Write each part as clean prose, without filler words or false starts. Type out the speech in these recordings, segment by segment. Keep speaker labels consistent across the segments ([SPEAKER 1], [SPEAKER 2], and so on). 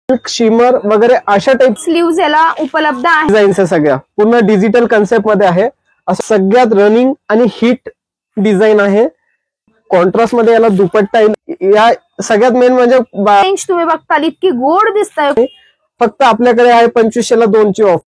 [SPEAKER 1] Silk shimmer वगैरे अशा type
[SPEAKER 2] sleeves याला उपलब्ध आहे।
[SPEAKER 1] डिझाईन्स सगळ्या पूर्ण डिजिटल कन्सेप्ट मध्ये आहे। असं सगळ्यात रनिंग आणि हिट डिझाईन आहे। कॉन्ट्रास्ट मध्ये याला दुपट्टा येईल। या सगळ्यात मेन म्हणजे
[SPEAKER 2] रेंज तुम्ही बघताल इतकी गोड दिसतंय।
[SPEAKER 1] फक्त आपल्याकडे आहे 2500 ला 2 ची ऑफर।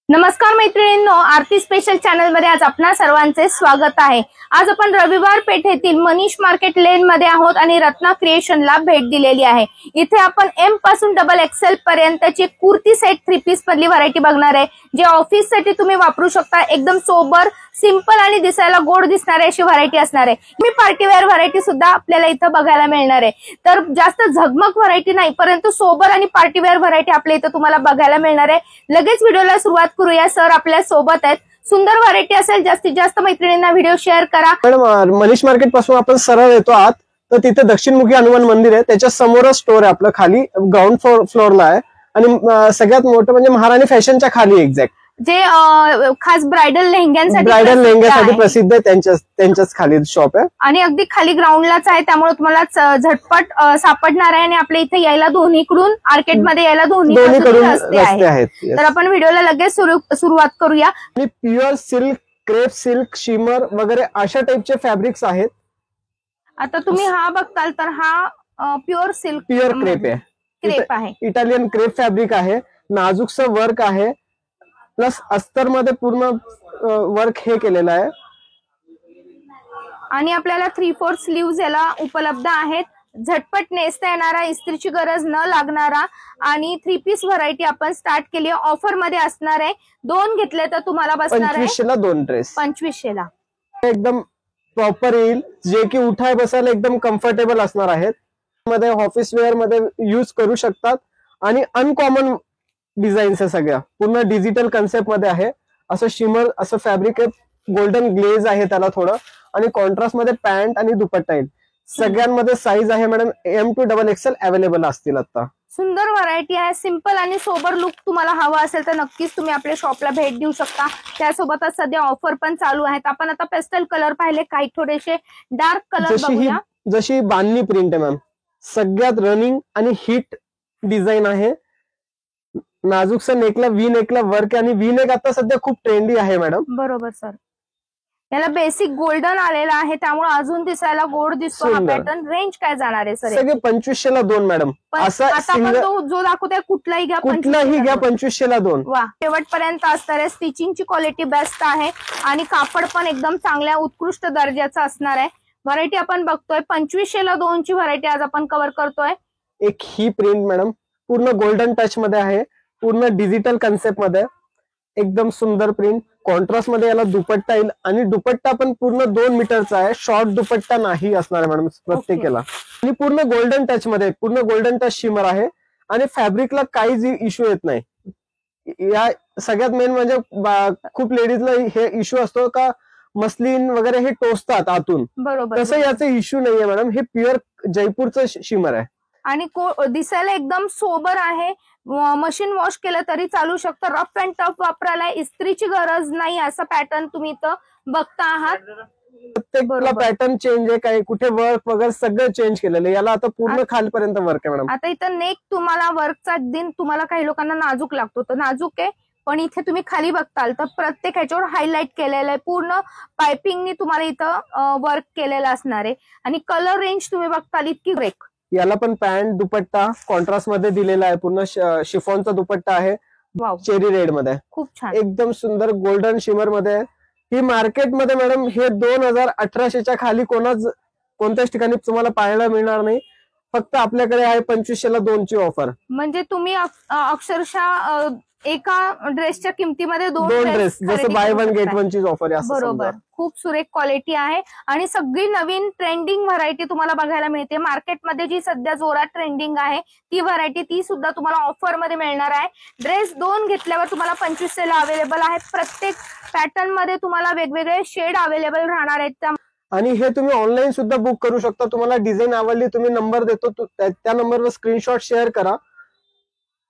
[SPEAKER 2] नमस्कार मैत्रिणींनो, आरती स्पेशल चॅनल मध्ये आज आपणा सर्वांचे स्वागत आहे। आज आपण रविवार पेठेतील मनीष मार्केट लेन मध्ये आहोत आणि रत्ना क्रिएशनला भेट दिलेली आहे। इथे आपण एम पासून डबल एक्सेल पर्यंतची कुर्ती सेट 3 पीस मधली व्हरायटी बघणार आहे, जे ऑफिस साठी तुम्ही वापरू शकता। एकदम सोबर, सिंपल आणि दिसायला गोड दिसणारी अशी व्हरायटी असणार आहे। मी पार्टी वेअर व्हरायटी सुद्धा आपल्याला इथं बघायला मिळणार आहे। तर जास्त झगमग व्हरायटी नाही, परंतु सोबर आणि पार्टी वेअर व्हरायटी आपल्या इथं तुम्हाला बघायला मिळणार आहे। लगेच व्हिडिओला सुरुवात करूया। सर आपल्या सोबत आहेत। सुंदर व्हरायटी असेल, जास्तीत जास्त मैत्रिणींना व्हिडिओ शेअर करा।
[SPEAKER 1] मॅडम, मनीष मार्केट पासून आपण सरळ येतो आत, तर तिथे दक्षिणमुखी हनुमान मंदिर आहे, त्याच्या समोरच स्टोर आहे आपलं। खाली ग्राउंड फ्लोअरला आहे आणि सगळ्यात मोठं म्हणजे महाराणी फॅशनच्या खाली एक्झॅक्ट
[SPEAKER 2] जे खास ब्रायडल
[SPEAKER 1] लेहंग्यासाठी प्रसिद्ध आहे, त्यांच्याच खाली शॉप आहे
[SPEAKER 2] आणि अगदी खाली ग्राउंडलाच आहे। त्यामुळे तुम्हाला झटपट सापडणार आहे आणि आपल्या इथे यायला दोन्हीकडून मार्केटमध्ये यायला दोन्हीकडून रस्ते आहेत। तर आपण व्हिडिओला लगेच सुरुवात करूया।
[SPEAKER 1] आणि pure silk, crepe silk, shimmer वगैरे अशा टाइपचे फॅब्रिक्स आहेत।
[SPEAKER 2] आता तुम्ही हा बघताल तर हा प्युअर सिल्क,
[SPEAKER 1] प्युअर क्रेप आहे, इटालियन क्रेप फॅब्रिक आहे। नाजूकसं वर्क आहे, प्लस अस्तर मध्ये पूर्ण वर्क हे केलेलं आहे
[SPEAKER 2] आणि आपल्याला 3/4 स्लीव्स याला उपलब्ध आहेत। झटपट नेसता येणारा, इस्त्रीची गरज न लागणारा आणि 3 पीस व्हरायटी आपण स्टार्ट केली आहे। ऑफर मध्ये असणार आहे। 2 घेतले तर तुम्हाला बसणार आहे
[SPEAKER 1] 2500 ला 2 ड्रेस।
[SPEAKER 2] 2500 ला
[SPEAKER 1] एकदम प्रॉपर येईल, जे की उठाय बसायला एकदम कम्फर्टेबल असणार आहेत। मध्ये ऑफिस वेअर मध्ये यूज करू शकतात आणि अनकॉमन डिझाईन्स आहे सगळ्या। पूर्ण डिजिटल कन्सेप्ट मध्ये आहे। असं शिमर असं फॅब्रिक आहे, गोल्डन ग्लेज आहे त्याला थोडं, आणि कॉन्ट्रास्ट मध्ये पॅन्ट आणि दुपट्टा येईल। सगळ्यांमध्ये साईज आहे madam M to XXL available असतील आता।
[SPEAKER 2] सुंदर व्हरायटी आहे। सिंपल आणि सोबर लुक तुम्हाला हवा असेल तर नक्कीच तुम्ही आपल्या शॉपला भेट देऊ शकता। त्यासोबतच सध्या ऑफर पण चालू आहेत। आपण आता पेस्टल कलर पाहिले, काही थोडेसे डार्क कलर बघूया।
[SPEAKER 1] जशी बांधणी प्रिंट आहे मॅम, सगळ्यात रनिंग आणि हिट डिझाईन आहे। नाजूकसं नेकला, व्ही नेकला वर्क, आणि व्ही नेक आता सध्या खूप ट्रेंडी आहे मॅडम।
[SPEAKER 2] बरोबर सर, याला बेसिक गोल्डन आलेला आहे, त्यामुळे अजून दिसायला गोड दिसतो हा पॅटर्न। रेंज काय जाणार आहे सर?
[SPEAKER 1] सगळे 2500 ला 2 मॅडम।
[SPEAKER 2] असा जो दाखवतोय कुठलाही घ्या,
[SPEAKER 1] 2500 ला 2।
[SPEAKER 2] वा, शेवटपर्यंत असणार आहे। स्टिचिंगची क्वालिटी बेस्ट आहे आणि कापड पण एकदम चांगल्या उत्कृष्ट दर्जाचं असणार आहे। व्हरायटी आपण बघतोय 2500 ला 2 ची व्हरायटी आज आपण कव्हर करतोय।
[SPEAKER 1] एक ही प्रिंट मॅडम पूर्ण गोल्डन टच मध्ये आहे, पूर्ण डिजिटल कन्सेप्ट मध्ये, एकदम सुंदर प्रिंट। कॉन्ट्रास्ट मध्ये याला दुपट्टा येईल आणि दुपट्टा पण पूर्ण 2 मीटरचा आहे, शॉर्ट दुपट्टा नाही असणार आहे मॅडम प्रत्येकाला। आणि पूर्ण गोल्डन टच मध्ये, पूर्ण गोल्डन टच शिमर आहे आणि फॅब्रिकला काहीच इश्यू येत नाही। या सगळ्यात मेन म्हणजे खूप लेडीजला हे इश्यू असतो का मस्लिन वगैरे हे टोचतात आतून,
[SPEAKER 2] बरोबर,
[SPEAKER 1] तसं याचे इश्यू नाहीये मॅडम। हे प्युअर जयपूरचं शिमर आहे
[SPEAKER 2] आणि दिसायला एकदम सोबर आहे। मशीन वॉश केलं तरी चालू शकतं। रफ अँड टफ वापरायला इस्त्रीची गरज नाही, असं पॅटर्न तुम्ही इथं बघता आहात।
[SPEAKER 1] प्रत्येक पॅटर्न चेंज आहे, काही कुठे वर्क वगैरे सगळं चेंज केलेलं आहे। याला आता पूर्ण खालपर्यंत वर्क आहे मॅडम।
[SPEAKER 2] आता इथं नेक तुम्हाला वर्कचा दिन तुम्हाला काही लोकांना नाजूक लागतो, तर नाजूक आहे, पण इथे तुम्ही खाली बघताल तर प्रत्येक ह्याच्यावर हायलाइट केलेलं आहे। पूर्ण पायपिंगनी तुम्हाला इथं वर्क केलेलं असणार आहे आणि कलर रेंज तुम्ही बघताल इतकी ब्रेक।
[SPEAKER 1] याला पण पॅन्ट दुपट्टा कॉन्ट्रास्ट मध्ये दिलेला आहे, पूर्ण शिफॉनचा दुपट्टा आहे, चेरी रेड मध्ये,
[SPEAKER 2] खूप छान, एकदम
[SPEAKER 1] सुंदर गोल्डन शिमर मध्ये। ही मार्केटमध्ये मॅडम हे 2800च्या खाली कोणत्याच ठिकाणी तुम्हाला पाहायला मिळणार नाही। फक्त आपल्याकडे आहे 2500 ला 2 ची ऑफर।
[SPEAKER 2] म्हणजे तुम्ही अक्षरशः एका ड्रेसच्या किमतीमध्ये 2
[SPEAKER 1] ड्रेस, जसं बाय 1 गेट 1 ची ऑफर आहे।
[SPEAKER 2] बरोबर, खूप सुरेख क्वालिटी आहे आणि सगळी नवीन ट्रेंडिंग व्हरायटी तुम्हाला बघायला मिळते। मार्केटमध्ये जी सध्या जोरात ट्रेंडिंग आहे ती व्हरायटी, ती सुद्धा तुम्हाला ऑफर मध्ये मिळणार आहे। ड्रेस 2 घेतल्यावर तुम्हाला 2500 ला अवेलेबल आहे। प्रत्येक पॅटर्न मध्ये तुम्हाला वेगवेगळे शेड अवेलेबल राहणार आहेत
[SPEAKER 1] आणि हे तुम्ही ऑनलाईन सुद्धा बुक करू शकता। तुम्हाला डिझाईन आवडली, तुम्ही नंबर देतो, त्या नंबरवर स्क्रीनशॉट शेअर करा,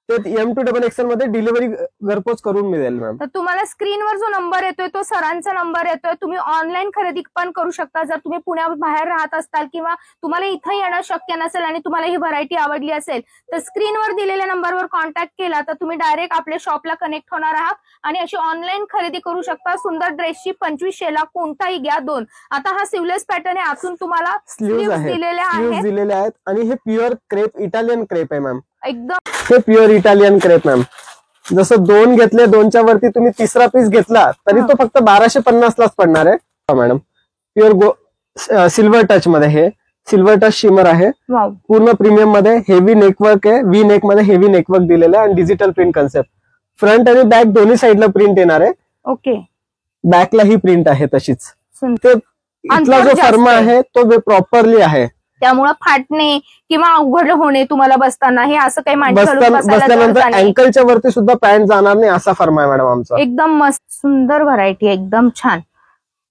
[SPEAKER 1] ते M2XXL मध्ये डिलिव्हरी घरपोच करून मिळेल मॅम.
[SPEAKER 2] तर तुम्हाला स्क्रीनवर जो नंबर येतोय तो सरांचा नंबर येतोय. तुम्ही ऑनलाईन खरेदी पण करू शकता जर तुम्ही पुण्याबाहेर राहत असाल किंवा तुम्हाला इथं येणं शक्य नसेल आणि तुम्हाला ही व्हरायटी आवडली असेल तर स्क्रीनवर दिलेल्या नंबरवर कॉन्टॅक्ट केला तर तुम्ही डायरेक्ट आपल्या शॉपला कनेक्ट होणार आहात आणि अशी ऑनलाईन खरेदी करू शकता. सुंदर ड्रेसची 2500 ला कोणताही घ्या 2. आता हा सिवलेस पॅटर्न आहे. आतून तुम्हाला
[SPEAKER 1] स्लीव्ह दिलेले आहेत आणि हे प्युअर क्रेप इटालियन क्रेप आहे मॅम.
[SPEAKER 2] एकदम
[SPEAKER 1] हे प्युअर इटालियन क्रेप मॅम. जसं 2 घेतले 2च्या वरती तुम्ही तिसरा पीस घेतला तरी तो फक्त 1250 लाच पडणार आहे मॅडम. प्युअर सिल्वर टच मध्ये हे सिल्वर टच शिमर आहे. पूर्ण प्रीमियम मध्ये हेवी नेकवर्क आहे. व्ही नेक मध्ये हेवी नेकवर्क दिलेलं आहे आणि डिजिटल प्रिंट कन्सेप्ट. फ्रंट आणि बॅक दोन्ही साईडला प्रिंट येणार आहे.
[SPEAKER 2] ओके.
[SPEAKER 1] बॅकला ही प्रिंट आहे तशीच. ते इथला जो फर्मा आहे तो प्रॉपरली आहे.
[SPEAKER 2] त्यामुळे फाटणे किंवा अवघड होणे तुम्हाला बसताना हे असं काही
[SPEAKER 1] बसल्यानंतर अँकलच्या वरती सुद्धा पॅन्ट जाणार नाही असा फर्मा आहे मॅडम आमचा.
[SPEAKER 2] एकदम मस्त सुंदर व्हरायटी एकदम छान.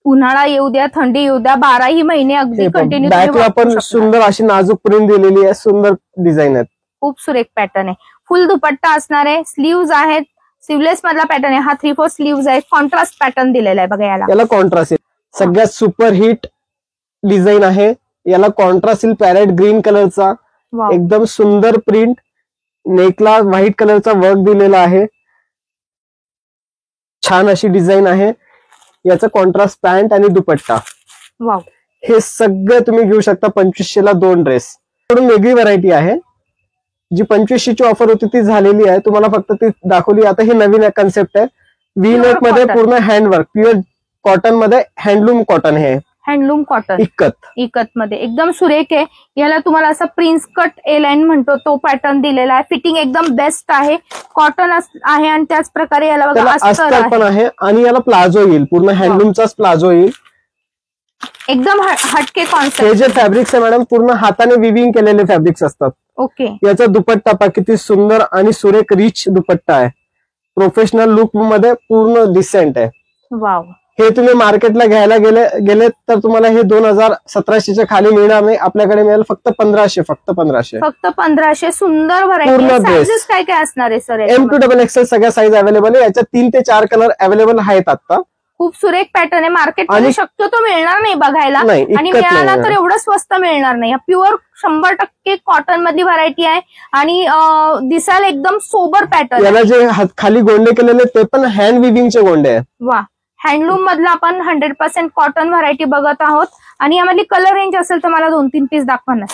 [SPEAKER 2] उन्हाळा येऊ द्या थंडी येऊ द्या 12ही महिने अगदी कंटिन्यू.
[SPEAKER 1] बॅकला पण सुंदर अशी नाजूक प्रिंट दिलेली आहे. सुंदर डिझाईन आहेत.
[SPEAKER 2] खूप सुरेख पॅटर्न आहे. फुल दुपट्टा असणार आहे. स्लीव्ज आहेत. स्लीवलेस मधला पॅटर्न आहे. हा 3/4 स्लीव्ज आहे. कॉन्ट्रास्ट पॅटर्न दिलेला आहे बघा. याला
[SPEAKER 1] कॉन्ट्रास्ट आहे. सगळ्यात सुपर हिट डिझाईन आहे. याला कॉन्ट्रास्ट येईल पॅरेट ग्रीन कलरचा. एकदम सुंदर प्रिंट. नेकला व्हाईट कलरचा वर्क दिलेला आहे. छान अशी डिझाईन आहे. याचा कॉन्ट्रास्ट पॅन्ट आणि दुपट्टा. हे सगळं तुम्ही घेऊ शकता 2500 ला 2 ड्रेस. थोडं वेगळी व्हरायटी आहे. जी 2500 ची ऑफर होती ती झालेली आहे. तुम्हाला फक्त ती दाखवली. आता ही नवीन कन्सेप्ट आहे. व्ही नेक मध्ये पूर्ण हँडवर्क प्युअर कॉटन मध्ये हँडलूम कॉटन हे
[SPEAKER 2] हँडलूम कॉटन इकत मध्ये एकदम सुरेख आहे. याला तुम्हाला असं प्रिन्स कट ए लाईन म्हणतो तो पॅटर्न दिलेला आहे. फिटिंग एकदम बेस्ट आहे. कॉटन आहे आणि त्याच प्रकारे याला बघा
[SPEAKER 1] अस्तर पण आहे आणि याला प्लाझो येईल. पूर्ण हँडलूमचाच प्लाझो येईल.
[SPEAKER 2] एकदम हटके कॉन्सेप्ट.
[SPEAKER 1] हे जे फॅब्रिक्स आहे मॅडम पूर्ण हाताने विविंग केलेले फॅब्रिक्स असतात.
[SPEAKER 2] ओके.
[SPEAKER 1] याचा दुपट्टा पहा किती सुंदर आणि सुरेख रिच दुपट्टा आहे. प्रोफेशनल लुक मध्ये पूर्ण डिसेंट आहे.
[SPEAKER 2] वाव.
[SPEAKER 1] हे तुम्ही मार्केटला घ्यायला गेले तर तुम्हाला हे 2700च्या खाली मिळणार नाही. आपल्याकडे मिळेल फक्त 1500. फक्त 1500.
[SPEAKER 2] सुंदर व्हरायटी. काय काय असणार आहे सर?
[SPEAKER 1] M2XXL सगळ्या साईज अवेलेबल आहे. याच्यात 3 ते 4 कलर अवेलेबल आहेत आता.
[SPEAKER 2] खूप सुरेख पॅटर्न आहे. मार्केटमध्ये शक्यतो मिळणार नाही बघायला आणि मिळाला तर एवढं स्वस्त मिळणार नाही. प्युअर 100% कॉटन मधली व्हरायटी आहे आणि दिसायला एकदम सोबर पॅटर्न.
[SPEAKER 1] याला जे खाली गोंडे केलेले ते पण हँड विविंगचे गोंडे आहेत.
[SPEAKER 2] वा. हँडलूम मधला आपण 100% कॉटन व्हरायटी बघत आहोत आणि यामध्ये कलर रेंज असेल तर मला 2-3 पीस दाखवा ना.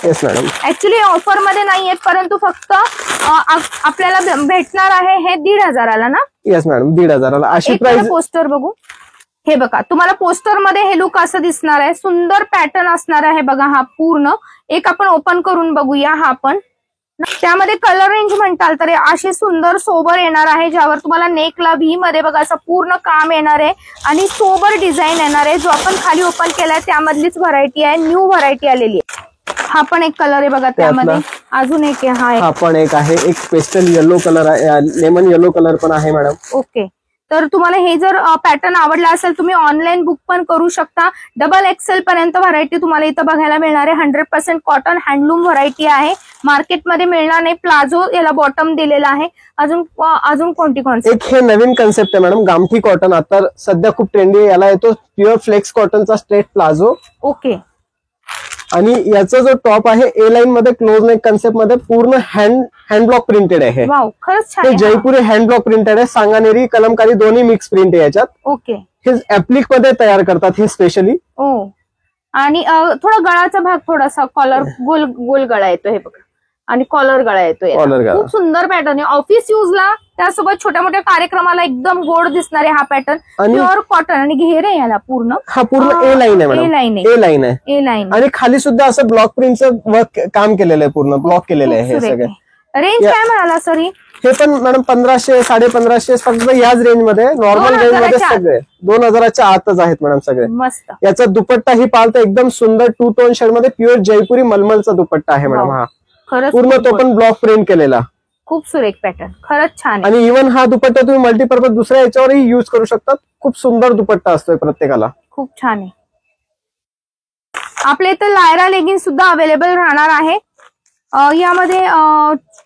[SPEAKER 2] ऍक्च्युली ऑफर मध्ये नाहीयेत परंतु फक्त आपल्याला भेटणार आहे हे 1500 ना.
[SPEAKER 1] येस मॅडम 1500 अशी प्राइस.
[SPEAKER 2] पोस्टर बघू. हे बघा तुम्हाला पोस्टर मध्ये हे लुक असं दिसणार आहे. सुंदर पॅटर्न असणार आहे बघा. हा पूर्ण एक आपण ओपन करून बघूया. हा आपण त्यामध्ये कलर रेंज म्हणताल तर अशी सुंदर सोबर येणार आहे ज्यावर तुम्हाला नेकला व्ही मध्ये बघा असं पूर्ण काम येणार आहे आणि सोबर डिझाईन येणार आहे. जो आपण खाली ओपन केलाय त्यामधलीच व्हरायटी आहे. न्यू व्हरायटी आलेली आहे. हा पण एक कलर आहे बघा. त्यामध्ये अजून एक आहे.
[SPEAKER 1] हा पण एक आहे. एक पेस्टल येलो कलर आहे. लेमन येलो कलर पण आहे मॅडम.
[SPEAKER 2] ओके. तर तुम्हाला हे जर पॅटर्न आवडला असेल तुम्ही ऑनलाईन बुक पण करू शकता. XXL पर्यंत व्हरायटी तुम्हाला इथं बघायला मिळणार आहे. 100% कॉटन हँडलूम व्हरायटी आहे. मार्केटमध्ये मिळणार नाही. प्लाझो याला बॉटम दिलेला आहे. अजून कोणती
[SPEAKER 1] एक हे नवीन कन्सेप्ट आहे मॅडम. गामठी कॉटन आता सध्या खूप ट्रेंडी. याला येतो प्युअर फ्लेक्स कॉटनचा स्ट्रेट प्लाझो.
[SPEAKER 2] ओके.
[SPEAKER 1] आणि याचा जो टॉप आहे ए लाईन मध्ये क्लोज नेक कन्सेप्ट मध्ये पूर्ण हँड ब्लॉक प्रिंटेड आहे.
[SPEAKER 2] खरंच
[SPEAKER 1] हे जयपुरी हँड ब्लॉक प्रिंटेड आहे. सांगानेरी कलमकारी दोन्ही मिक्स प्रिंट आहे याच्यात.
[SPEAKER 2] ओके.
[SPEAKER 1] हे ऍप्लिक मध्ये तयार करतात हे स्पेशली.
[SPEAKER 2] आणि थोडा गळाचा भाग थोडासा कॉलर गोल गळा येतो हे बघा आणि कॉलर गळा येतोय. खूप सुंदर पॅटर्न आहे. ऑफिस युजला त्यासोबत छोट्या मोठ्या कार्यक्रमाला एकदम गोड दिसणारे हा पॅटर्न. प्युअर कॉटन आणि घेर आहे याला पूर्ण.
[SPEAKER 1] हा पूर्ण ए लाईन आहे मॅडम.
[SPEAKER 2] ए लाईन
[SPEAKER 1] आणि खाली सुद्धा असं ब्लॉक प्रिंटचं वर्क काम केलेलं आहे. पूर्ण ब्लॉक केलेलं आहे हे सगळं.
[SPEAKER 2] रेंज काय म्हणाला सर?
[SPEAKER 1] हे पण मॅडम 1500 1550 फक्त याच रेंज मध्ये. नॉर्मल रेंज मध्ये सगळे 2000च्या आतच आहेत मॅडम सगळे.
[SPEAKER 2] मस्त.
[SPEAKER 1] याचा दुपट्टा ही पालता एकदम सुंदर 2 टोन शेड मध्ये प्युअर जयपुरी मलमलचा दुपट्टा आहे मॅडम. हा पूर्ण तो पण ब्लॉक प्रिंट केलेला.
[SPEAKER 2] खूप सुरेख पॅटर्न. खरंच छान.
[SPEAKER 1] आणि इव्हन हा दुपट्टा तुम्ही मल्टीपर्पज दुसऱ्या याच्यावरही युज करू शकतात. खूप सुंदर दुपट्टा असतोय प्रत्येकाला.
[SPEAKER 2] खूप छान आहे. आपल्या इथे लायरा लेगिन्स सुद्धा अवेलेबल राहणार आहे. यामध्ये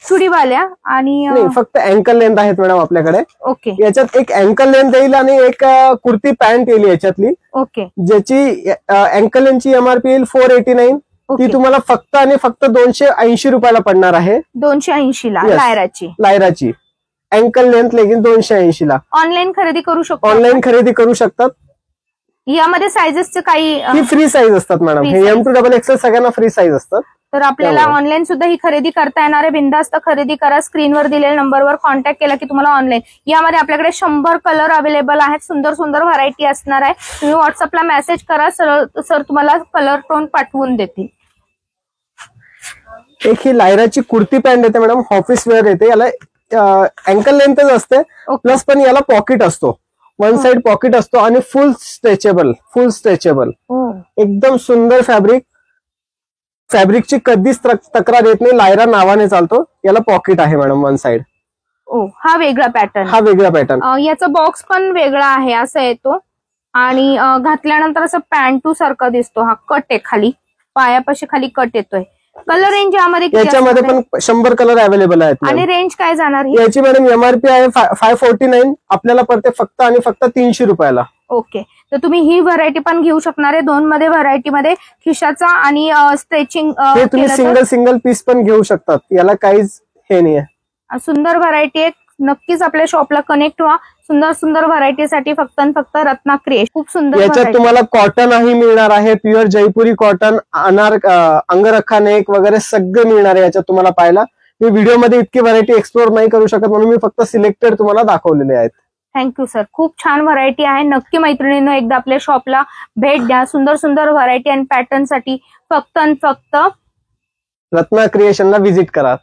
[SPEAKER 2] चुडीवाल्या आणि
[SPEAKER 1] नाही, फक्त अँकल लेंथ आहेत मॅडम आपल्याकडे.
[SPEAKER 2] ओके
[SPEAKER 1] याच्यात एक अँकल लेंथ येईल आणि एक कुर्ती पॅन्ट येईल याच्यातली,
[SPEAKER 2] ओके
[SPEAKER 1] ज्याची अँकल लेंथची एमआरपी येईल 489.
[SPEAKER 2] ओके
[SPEAKER 1] ती तुम्हाला फक्त आणि फक्त 280 रुपयाला पडणार आहे
[SPEAKER 2] 280 ला
[SPEAKER 1] Yes.
[SPEAKER 2] लायराची.
[SPEAKER 1] लायराची. अँकल लेंथ लेगिन 280 ला.
[SPEAKER 2] ऑनलाईन खरेदी करू शकतो
[SPEAKER 1] ऑनलाईन खरेदी करू शकतात.
[SPEAKER 2] यामध्ये सायझेसचे काही
[SPEAKER 1] ही फ्री साईज असतात मॅडम.
[SPEAKER 2] Free
[SPEAKER 1] हे
[SPEAKER 2] size.
[SPEAKER 1] M2XL सगळ्यांना फ्री साईज असतात.
[SPEAKER 2] तर आपल्याला
[SPEAKER 1] त्यामुळे.
[SPEAKER 2] ऑनलाईन सुद्धा ही खरेदी करता येणार आहे. बिनधास्त खरेदी करा. स्क्रीनवर दिलेल्या नंबरवर कॉन्टॅक्ट केला की तुम्हाला ऑनलाईन यामध्ये आपल्याकडे 100 कलर अवेलेबल आहेत. सुंदर सुंदर व्हरायटी असणार आहे. तुम्ही व्हॉट्सअपला मेसेज करा, सर तुम्हाला कलर टोन पाठवून देतील.
[SPEAKER 1] एक ही लायराची कुर्ती पॅन्ट येते मॅडम, ऑफिस वेअर येते. याला अँकल लेंथच असते,
[SPEAKER 2] ओके
[SPEAKER 1] प्लस पण याला पॉकेट असतो. वन साइड पॉकेट असतो आणि फुल स्ट्रेचेबल. एकदम सुंदर फॅब्रिक. फॅब्रिकची कधीच तक्रार येत नाही. लायरा नावाने चालतो. याला पॉकेट आहे मॅडम वन साइड.
[SPEAKER 2] हा वेगळा पॅटर्न.
[SPEAKER 1] हा वेगळा पॅटर्न.
[SPEAKER 2] याचा बॉक्स पण वेगळा आहे असा येतो आणि घातल्यानंतर असं पॅन्टू सारखा दिसतो. हा कट आहे खाली, पायापाशी खाली कट येतोय. कलर रेंज यामध्ये किती
[SPEAKER 1] याच्यामध्ये
[SPEAKER 2] असणार आहे?
[SPEAKER 1] पण 100 कलर अवेलेबल आहेत
[SPEAKER 2] आणि
[SPEAKER 1] मॅडम.
[SPEAKER 2] रेंज काय जाणार ही?
[SPEAKER 1] याची मॅडम एमआरपी आहे 549. आपल्याला पडते फक्त आणि फक्त 300 रुपयाला.
[SPEAKER 2] ओके, तर तुम्ही ही व्हरायटी पण घेऊ शकणार आहे. 2 मध्ये व्हरायटी मध्ये खिशाचा आणि स्ट्रेचिंग
[SPEAKER 1] हे तुम्ही सिंगल पीस पण घेऊ शकतात. याला काहीच हे नाही आहे.
[SPEAKER 2] सुंदर व्हरायटी आहे. नक्कीच आपल्या शॉपला कनेक्ट व्हा. सुंदर सुंदर व्हरायटीसाठी फक्त आणि फक्त रत्ना क्रिएशन. खूप सुंदर
[SPEAKER 1] याच्यात
[SPEAKER 2] variety.
[SPEAKER 1] तुम्हाला कॉटनही मिळणार आहे. प्युअर जयपुरी कॉटन, अंगरखा नेक वगैरे सगळं मिळणार आहे याच्यात तुम्हाला पाहायला. मी व्हिडिओमध्ये इतकी व्हरायटी एक्सप्लोर नाही करू शकत, म्हणून मी फक्त सिलेक्टेड तुम्हाला दाखवलेले आहेत.
[SPEAKER 2] Thank you sir. खूप छान व्हरायटी आहे. नक्की मैत्रिणींनो एकदा आपल्या शॉपला भेट द्या. सुंदर सुंदर व्हरायटी आणि पॅटर्न साठी फक्त आणि फक्त
[SPEAKER 1] रत्ना क्रिएशनला व्हिजिट करा.